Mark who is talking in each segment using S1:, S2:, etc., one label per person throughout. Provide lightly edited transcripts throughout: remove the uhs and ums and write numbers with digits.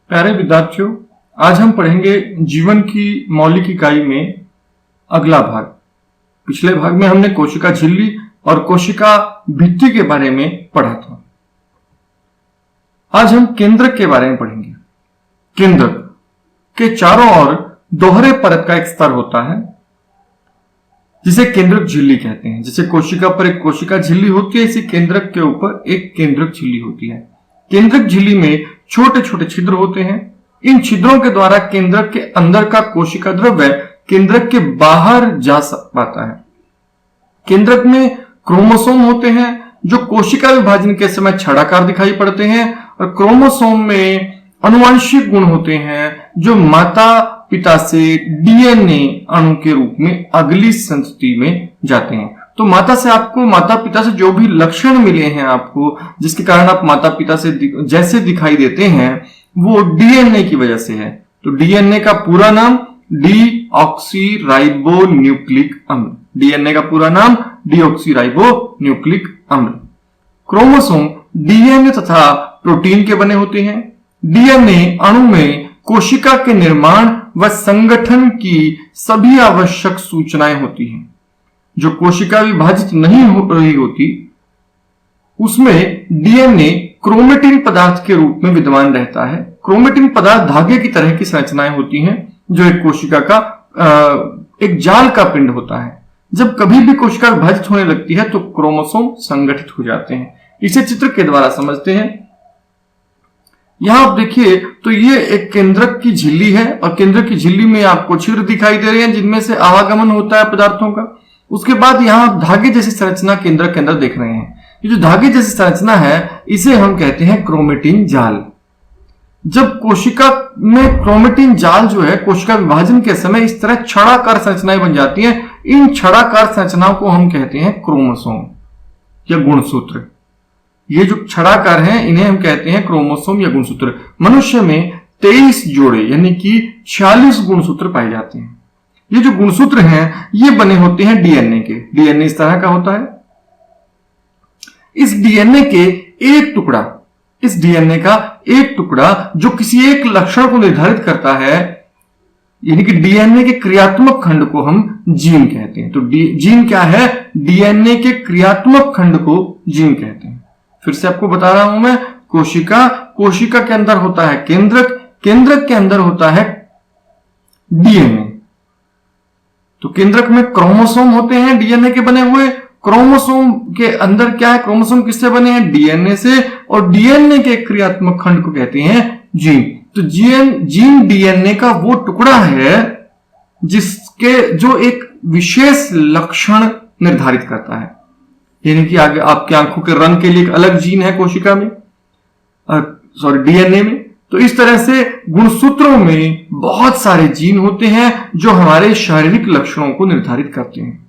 S1: प्यारे विद्यार्थियों, आज हम पढ़ेंगे जीवन की मौलिक इकाई में अगला भाग। पिछले भाग में हमने कोशिका झिल्ली और कोशिका भित्ति के बारे में पढ़ा था। आज हम केंद्रक के बारे में पढ़ेंगे। केंद्रक के चारों ओर दोहरे परत का एक स्तर होता है जिसे केंद्रक झिल्ली कहते हैं। जैसे कोशिका पर एक कोशिका झिल्ली होती है, इसी केंद्रक के ऊपर एक केंद्रक झिल्ली होती है। केंद्रक झिल्ली में छोटे छोटे छिद्र होते हैं। इन छिद्रों के द्वारा केंद्रक के अंदर का कोशिका द्रव्य केंद्रक के बाहर जा पाता है। केंद्रक में क्रोमोसोम होते हैं जो कोशिका विभाजन के समय छड़ाकार दिखाई पड़ते हैं, और क्रोमोसोम में आनुवंशिक गुण होते हैं जो माता पिता से डीएनए अणु के रूप में अगली संतति में जाते हैं। तो माता पिता से जो भी लक्षण मिले हैं आपको, जिसके कारण आप माता पिता से जैसे दिखाई देते हैं, वो डीएनए की वजह से है। तो डीएनए का पूरा नाम डीऑक्सीराइबोन्यूक्लिक अम्ल। डीएनए का पूरा नाम डीऑक्सीराइबोन्यूक्लिक अम्ल। क्रोमोसोम डीएनए तथा प्रोटीन के बने होते हैं। डीएनए अणु में कोशिका के निर्माण व संगठन की सभी आवश्यक सूचनाएं होती हैं। जो कोशिका विभाजित नहीं हो रही होती उसमें डीएनए क्रोमेटिन पदार्थ के रूप में विद्यमान रहता है। क्रोमेटिन पदार्थ धागे की तरह की संरचनाएं होती हैं जो एक कोशिका का एक जाल का पिंड होता है। जब कभी भी कोशिका विभाजित होने लगती है तो क्रोमोसोम संगठित हो जाते हैं। इसे चित्र के द्वारा समझते हैं। यहां आप देखिए तो ये एक केंद्रक की झिल्ली है, और केंद्रक की झिल्ली में आपको छिद्र दिखाई दे रहे हैं जिनमें से आवागमन होता है पदार्थों का। उसके बाद यहां आप धागे जैसी संरचना केंद्रक के अंदर देख रहे हैं। ये जो धागे जैसी संरचना है इसे हम कहते हैं क्रोमेटिन जाल। जब कोशिका में क्रोमेटिन जाल जो है कोशिका विभाजन के समय इस तरह छड़ाकार संरचनाएं बन जाती हैं। इन छड़ाकार संरचनाओं को हम कहते हैं क्रोमोसोम या गुणसूत्र। ये जो छड़ाकार हैं इन्हें हम कहते हैं क्रोमोसोम या गुणसूत्र। मनुष्य में 23 जोड़े यानी कि 46 गुणसूत्र पाए जाते हैं। ये जो गुणसूत्र हैं ये बने होते हैं डीएनए के। डीएनए इस तरह का होता है। इस डीएनए के एक टुकड़ा, इस डीएनए का एक टुकड़ा जो किसी एक लक्षण को निर्धारित करता है, यानी कि डीएनए के क्रियात्मक खंड को हम जीन कहते हैं। तो जीन क्या है? डीएनए के क्रियात्मक खंड को जीन कहते हैं। फिर से आपको बता रहा हूं मैं, कोशिका के अंदर होता है केंद्रक, केंद्रक के अंदर होता है डीएनए। तो केंद्रक में क्रोमोसोम होते हैं डीएनए के बने हुए। क्रोमोसोम के अंदर क्या है? क्रोमोसोम किससे बने हैं? डीएनए से, और डीएनए के क्रियात्मक खंड को कहते हैं जीन। तो जीन डीएनए का वो टुकड़ा है जिसके जो एक विशेष लक्षण निर्धारित करता है। यानी कि आगे आपकी आंखों के रंग के लिए एक अलग जीन है कोशिका में, डीएनए में। तो इस तरह से गुणसूत्रों में बहुत सारे जीन होते हैं जो हमारे शारीरिक लक्षणों को निर्धारित करते हैं।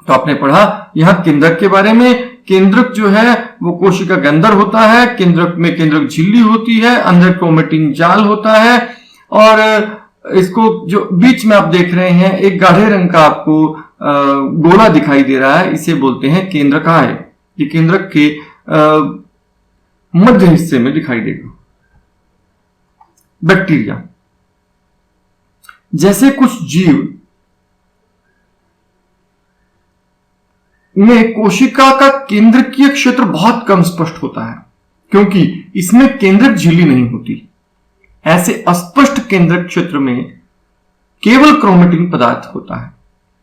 S1: तो आपने पढ़ा यहां केंद्रक के बारे में। केंद्रक जो है वो कोशिका के अंदर होता है। केंद्रक में केंद्रक झिल्ली होती है, अंदर क्रोमेटिन जाल होता है, और इसको जो बीच में आप देख रहे हैं एक गाढ़े रंग का आपको गोला दिखाई दे रहा है, इसे बोलते हैं केंद्रकाय। ये केंद्रक के मध्य हिस्से में दिखाई देगा। बैक्टीरिया जैसे कुछ जीव में कोशिका का केंद्रकीय क्षेत्र बहुत कम स्पष्ट होता है क्योंकि इसमें केंद्रक झिल्ली नहीं होती। ऐसे अस्पष्ट केंद्रक क्षेत्र में केवल क्रोमेटिन पदार्थ होता है।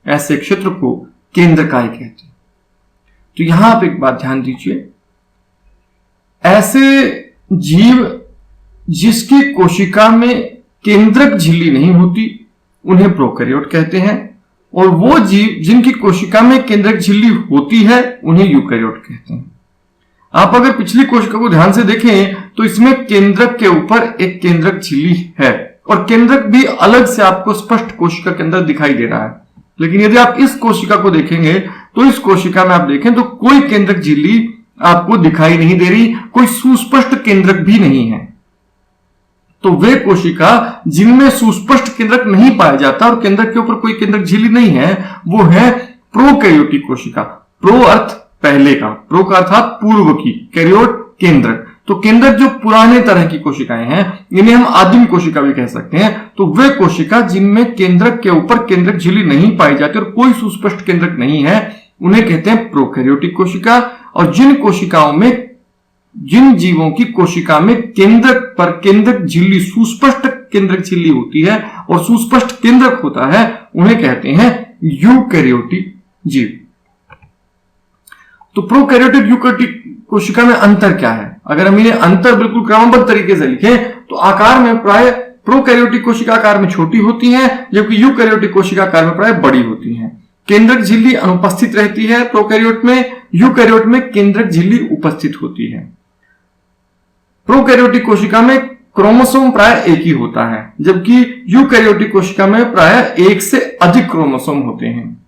S1: ऐसे क्षेत्र को केंद्रकाय कहते हैं। तो यहां आप एक बात ध्यान दीजिए, ऐसे जीव जिसकी कोशिका में केंद्रक झिल्ली नहीं होती उन्हें प्रोकैरियोट कहते हैं, और वो जीव जिनकी कोशिका में केंद्रक झिल्ली होती है उन्हें यूकैरियोट कहते हैं। आप अगर पिछली कोशिका को ध्यान से देखें तो इसमें केंद्रक के ऊपर एक केंद्रक झिल्ली है, और केंद्रक भी अलग से आपको स्पष्ट कोशिका के अंदर दिखाई दे रहा है। लेकिन यदि आप इस कोशिका को देखेंगे तो इस कोशिका में आप देखें तो कोई केंद्रक झिल्ली आपको दिखाई नहीं दे रही, कोई सुस्पष्ट केंद्रक भी नहीं है। तो वे कोशिका जिनमें सुस्पष्ट केंद्रक नहीं पाया जाता और केंद्रक के ऊपर कोई केंद्रक झिल्ली नहीं है, वो है प्रोकैरियोटिक कोशिका। प्रो अर्थ पहले का, प्रो का अर्थात पूर्व की, कैरियोट केंद्रक। तो केंद्रक जो पुराने तरह की कोशिकाएं हैं, इन्हें हम आदिम कोशिका भी कह सकते हैं। तो वे कोशिका जिनमें केंद्रक के ऊपर केंद्रक झिल्ली नहीं पाई जाती और कोई सुस्पष्ट केंद्रक नहीं है, उन्हें कहते हैं प्रोकैरियोटिक कोशिका। और जिन जीवों की कोशिका में केंद्रक पर केंद्रक झिल्ली, सुस्पष्ट केंद्रक झिल्ली होती है और सुस्पष्ट केंद्रक होता है, उन्हें कहते हैं यूकैरियोटिक जीव। तो प्रोकैरियोटिक यूकैरियोटिक कोशिका में अंतर क्या है? अगर हम इन्हें अंतर बिल्कुल क्रमबद्ध तरीके से लिखें तो आकार में प्राय प्रोकैरियोटिक कोशिका आकार में छोटी होती हैं, जबकि यूकैरियोटिक कोशिका आकार में प्राय बड़ी होती हैं। केंद्रक झिल्ली अनुपस्थित रहती है प्रोकैरियोट में, यूकैरियोट में केंद्रक झिल्ली उपस्थित होती है। प्रोकैरियोटिक कोशिका में क्रोमोसोम प्राय एक ही होता है, जबकि यूकैरियोटिक कोशिका में प्राय एक से अधिक क्रोमोसोम होते हैं।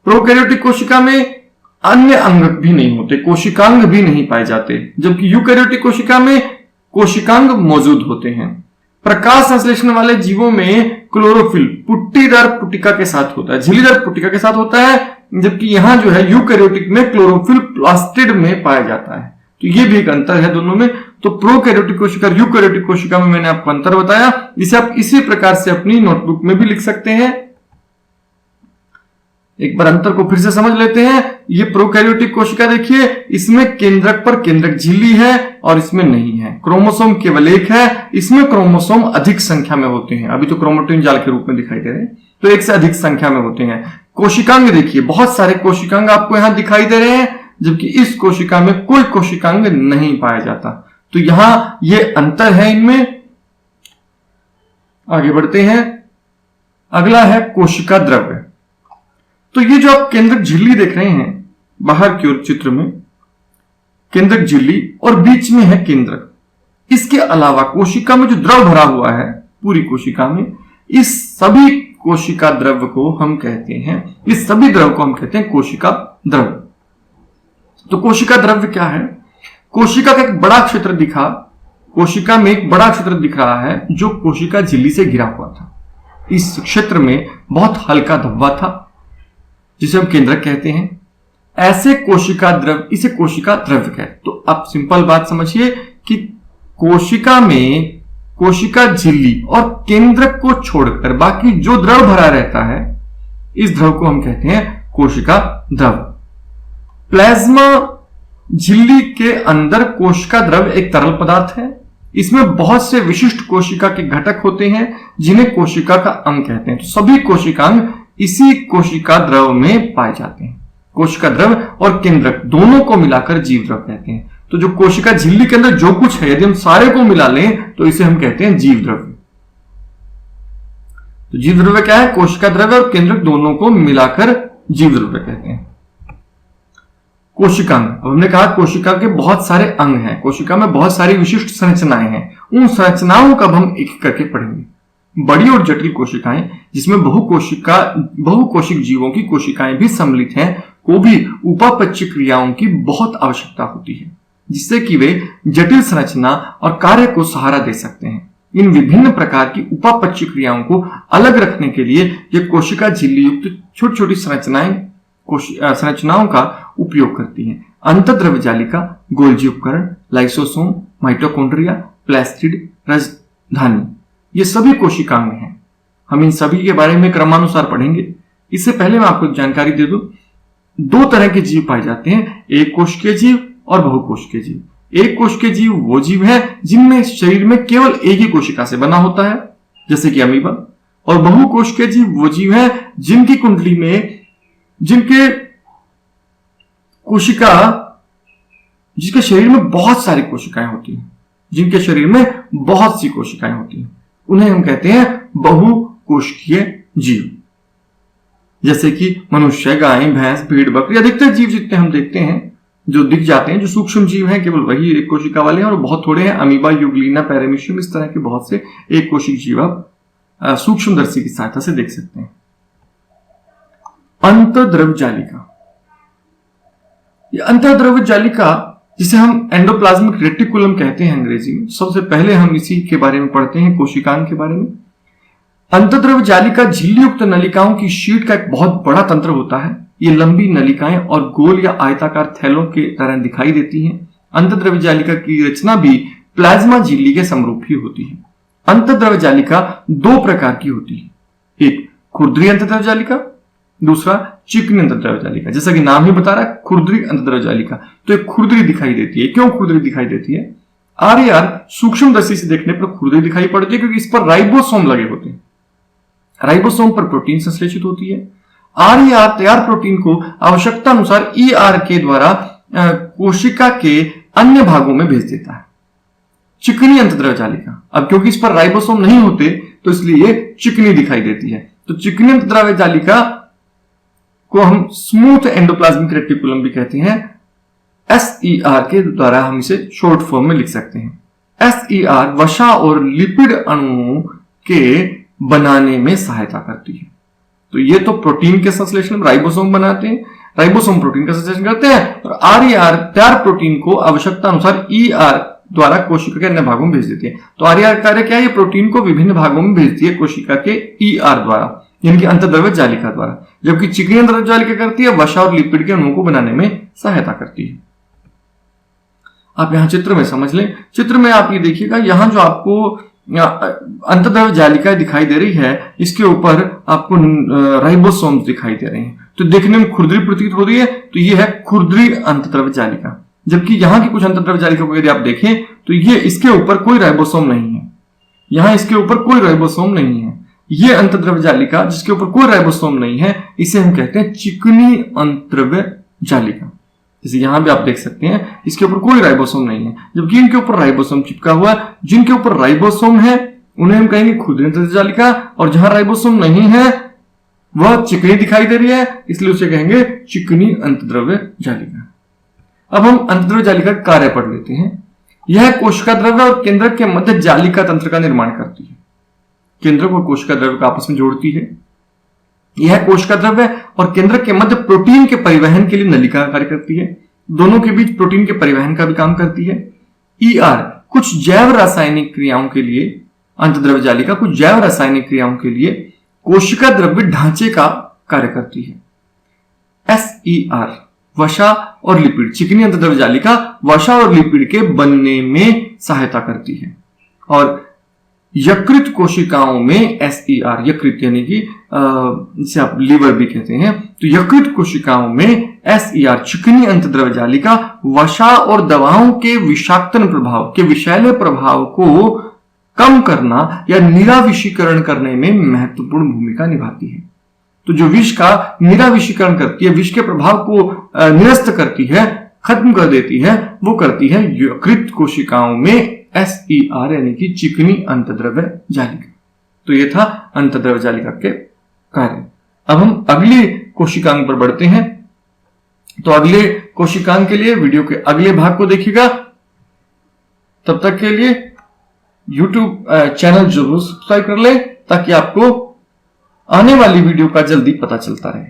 S1: प्रोकैरियोटिक कोशिका में अन्य अंग भी नहीं होते, कोशिकांग भी नहीं पाए जाते, जबकि यूकैरियोटिक कोशिका में कोशिकांग मौजूद होते हैं। प्रकाश संश्लेषण वाले जीवों में क्लोरोफिल पुट्टीदार पुटिका के साथ होता है, झिल्लीदार पुटिका के साथ होता है, जबकि यहां जो है यूकैरियोटिक में क्लोरोफिल प्लास्टिड में पाया जाता है। तो ये भी एक अंतर है दोनों में। तो प्रोकैरियोटिक कोशिका और यूकैरियोटिक कोशिका में मैंने आपको अंतर बताया, इसे आप इसी प्रकार से अपनी नोटबुक में भी लिख सकते हैं। एक बार अंतर को फिर से समझ लेते हैं। ये प्रोकैरियोटिक कोशिका देखिए, इसमें केंद्रक पर केंद्रक झिल्ली है और इसमें नहीं है। क्रोमोसोम केवल एक है, इसमें क्रोमोसोम अधिक संख्या में होते हैं। अभी तो क्रोमैटिन जाल के रूप में दिखाई दे रहे हैं, तो एक से अधिक संख्या में होते हैं। कोशिकांग देखिए, बहुत सारे कोशिकांग आपको यहां दिखाई दे रहे हैं, जबकि इस कोशिका में कोई कोशिकांग नहीं पाया जाता। तो यहां ये अंतर है इनमें। आगे बढ़ते हैं। अगला है कोशिका द्रव्य। तो ये जो आप केंद्रक झिल्ली देख रहे हैं बाहर की ओर चित्र में, केंद्रक झिल्ली और बीच में है केंद्रक। इसके अलावा कोशिका में जो द्रव भरा हुआ है पूरी कोशिका में, इस सभी कोशिका द्रव्य को हम कहते हैं, इस सभी द्रव को हम कहते हैं कोशिका द्रव्य। तो कोशिका द्रव्य क्या है? कोशिका का एक बड़ा क्षेत्र दिखा, कोशिका में एक बड़ा क्षेत्र दिख रहा है जो कोशिका झिल्ली से घिरा हुआ था। इस क्षेत्र में बहुत हल्का धब्बा था जिसे हम केंद्रक कहते हैं। ऐसे कोशिका द्रव्य, इसे कोशिका द्रव्य कहते हैं। तो आप सिंपल बात समझिए कि कोशिका में कोशिका झिल्ली और केंद्रक को छोड़कर बाकी जो द्रव भरा रहता है, इस द्रव को हम कहते हैं कोशिका द्रव। प्लाज्मा झिल्ली के अंदर कोशिका द्रव एक तरल पदार्थ है। इसमें बहुत से विशिष्ट कोशिका के घटक होते हैं जिन्हें कोशिका का अंग कहते हैं। तो सभी कोशिकांग इसी कोशिका द्रव में पाए जाते हैं। कोशिका द्रव और केंद्रक दोनों को मिलाकर जीव द्रव कहते हैं। तो जो कोशिका झिल्ली के अंदर जो कुछ है, यदि हम सारे को मिला लें तो इसे हम कहते हैं जीव द्रव्य। तो जीव द्रव्य क्या है? कोशिका द्रव्य और केंद्रक दोनों को मिलाकर जीव द्रव्य कहते हैं। कोशिकांग, अब हमने कहा कोशिका के बहुत सारे अंग हैं, कोशिका में बहुत सारी विशिष्ट संरचनाएं हैं। उन संरचनाओं का हम एक एक करके पढ़ेंगे। बड़ी और जटिल कोशिकाएं, जिसमें बहुकोशिक जीवों की कोशिकाएं भी सम्मिलित हैं, को भी उपापचय क्रियाओं की बहुत आवश्यकता होती है, जिससे कि वे जटिल संरचना और कार्य को सहारा दे सकते हैं। इन विभिन्न प्रकार की उपापचय क्रियाओं को अलग रखने के लिए ये कोशिका झिल्ली युक्त छोटी छोटी संरचनाओं का उपयोग करती हैं। अंतःद्रव्य जालिका, गोल्जी उपकरण, लाइसोसोम, माइटोकॉन्ड्रिया, प्लास्टिड, राजधानी, ये सभी कोशिकांग हैं। हम इन सभी के बारे में क्रमानुसार पढ़ेंगे। इससे पहले मैं आपको जानकारी दे दूं, दो तरह के जीव पाए जाते हैं, एक कोशिकीय जीव और बहुकोशिकीय जीव। एक कोशिकीय जीव वो जीव है जिनमें शरीर में केवल एक ही कोशिका से बना होता है, जैसे कि अमीबा। और बहुकोशिकीय जीव वो जीव है जिनकी कुंडली में जिसके शरीर में बहुत सारी कोशिकाएं होती हैं, जिनके शरीर में बहुत सी कोशिकाएं होती हैं, उन्हें हम कहते हैं बहुकोशिकीय जीव। जैसे कि मनुष्य, गाय, भैंस, भेड़, बकरी, अधिकतर जीव जितने हम देखते हैं जो दिख जाते हैं, जो सूक्ष्म जीव हैं, केवल वही एक कोशिका वाले हैं, और बहुत थोड़े हैं अमीबा, यूग्लिना, पैरामीशियम, इस तरह के बहुत से एक कोशिक जीव आप सूक्ष्मदर्शी की सहायता से देख सकते हैं। अंतःद्रव्य जालिका, ये अंतःद्रव्य जालिका जिसे हम एंडोप्लाज्मिक रेटिकुलम कहते हैं अंग्रेजी में, सबसे पहले हम इसी के बारे में पढ़ते हैं, कोशिकांग के बारे में। अंतःद्रव्य जालिका झिल्ली युक्त नलिकाओं की शीट का एक बहुत बड़ा तंत्र होता है। ये लंबी नलिकाएं और गोल या आयताकार थैलों के तरह दिखाई देती हैं। अंतःद्रव्य जालिका की रचना भी प्लाज्मा झिल्ली के समरूप ही होती है। अंतःद्रव्य जालिका दो प्रकार की होती है, एक खुरदरी अंतःद्रव्य जालिका, दूसरा चिकनी अंतःद्रव्य जालिका। जैसा कि नाम ही बता रहा है खुरदरी अंतःद्रव्य जालिका, तो एक खुरदरी दिखाई देती है। क्यों खुरदरी दिखाई देती है? RER सूक्ष्म दृष्टि से देखने पर खुरदरी दिखाई पड़ती है क्योंकि इस पर राइबोसोम लगे होते हैं। राइबोसोम पर प्रोटीन संश्लेषित होती है। RER तैयार प्रोटीन को आवश्यकता अनुसार ERK द्वारा कोशिका के अन्य भागों में भेज देता है। चिकनी अंतःद्रव्य जालिका, अब क्योंकि इस पर राइबोसोम नहीं होते तो इसलिए ये चिकनी दिखाई देती है। तो चिकनी अंतःद्रव्य जालिका को हम स्मूथ एंडोप्लाज्मिक रेटिकुलम भी कहते हैं। SER के द्वारा हम इसे शॉर्ट फॉर्म में लिख सकते हैं। SER वसा और लिपिड अणुओं के बनाने में सहायता करती है। तो ये तो प्रोटीन के संश्लेषण में राइबोसोम बनाते हैं, राइबोसोम प्रोटीन का संश्लेषण करते हैं, और RER तैयार प्रोटीन को आवश्यकता अनुसार ER द्वारा कोशिका के अन्य भागों में भेज देती है। तो RER कार्य क्या है? ये प्रोटीन को विभिन्न भागों में भेजती है कोशिका के ER द्वारा, यानी कि अंतःद्रव्य जालिका द्वारा, जबकि चिकनी अंतःद्रव्य जालिका करती है वसा और लिपिड के अणुओं को बनाने में सहायता करती है। आप यहां चित्र में समझ लें। चित्र में आप ये देखिएगा, यहां जो आपको अंतःद्रव्य जालिका दिखाई दे रही है, इसके ऊपर आपको राइबोसोम्स दिखाई दे रहे हैं, तो देखने में खुरदरी प्रतीत हो रही है, तो ये है खुरदरी अंतःद्रव्य जालिका। जबकि यहाँ की कुछ अंतःद्रव्य जालिका को यदि आप देखें तो ये इसके ऊपर कोई राइबोसोम नहीं है, यहाँ इसके ऊपर कोई राइबोसोम नहीं है। ये अंतःद्रव्य जालिका जिसके ऊपर कोई राइबोसोम नहीं है, इसे हम कहते हैं चिकनी अंतःद्रव्य जालिका। जैसे यहां भी आप देख सकते हैं इसके ऊपर कोई राइबोसोम नहीं है, जबकि इनके ऊपर राइबोसोम चिपका हुआ है। जिनके ऊपर राइबोसोम है उन्हें हम कहेंगे खुरदरी अंतःद्रव्य जालिका, और जहां राइबोसोम नहीं है वह चिकनी दिखाई दे रही है, इसलिए उसे कहेंगे चिकनी अंतःद्रव्य जालिका। अब हम अंतःद्रव्य जालिका का कार्य पढ़ लेते हैं। यह कोशिका द्रव्य और केंद्रक के मध्य जालिका तंत्र का निर्माण करती है। केंद्रक और कोशिका द्रव्य को आपस में जोड़ती है। यह कोशिका द्रव्य और केंद्रक के मध्य प्रोटीन के परिवहन के लिए नलिका का कार्य करती है। दोनों के बीच प्रोटीन के परिवहन का भी काम करती है। ER कुछ जैव रासायनिक क्रियाओं के लिए, अंतःद्रव्य जालिका कुछ जैव रासायनिक क्रियाओं के लिए कोशिका द्रव्य ढांचे का कार्य करती है। SER वसा और लिपिड, चिकनी अंतःद्रव्य जालिका वसा और लिपिड के बनने में सहायता करती है। और यकृत कोशिकाओं में SER, यकृत यानी कि जिसे आप लीवर भी कहते हैं, तो यकृत कोशिकाओं में SER चिकनी अंतःद्रव्य जालिका वसा और दवाओं के विषाक्तन प्रभाव के विषैले प्रभाव को कम करना या निराविषीकरण करने में महत्वपूर्ण भूमिका निभाती है। तो जो विष का निराविषीकरण करती है, विष के प्रभाव को निरस्त करती है, खत्म कर देती है, वो करती है यकृत कोशिकाओं में SER यानी कि चिकनी अंतःद्रव्य जालिका। तो ये था अंतःद्रव्य जालिका के कार्य। अब हम अगले कोशिकांग पर बढ़ते हैं। तो अगले कोशिकांग के लिए वीडियो के अगले भाग को देखिएगा। तब तक के लिए YouTube चैनल जरूर सब्सक्राइब कर ले ताकि आपको आने वाली वीडियो का जल्दी पता चलता रहे।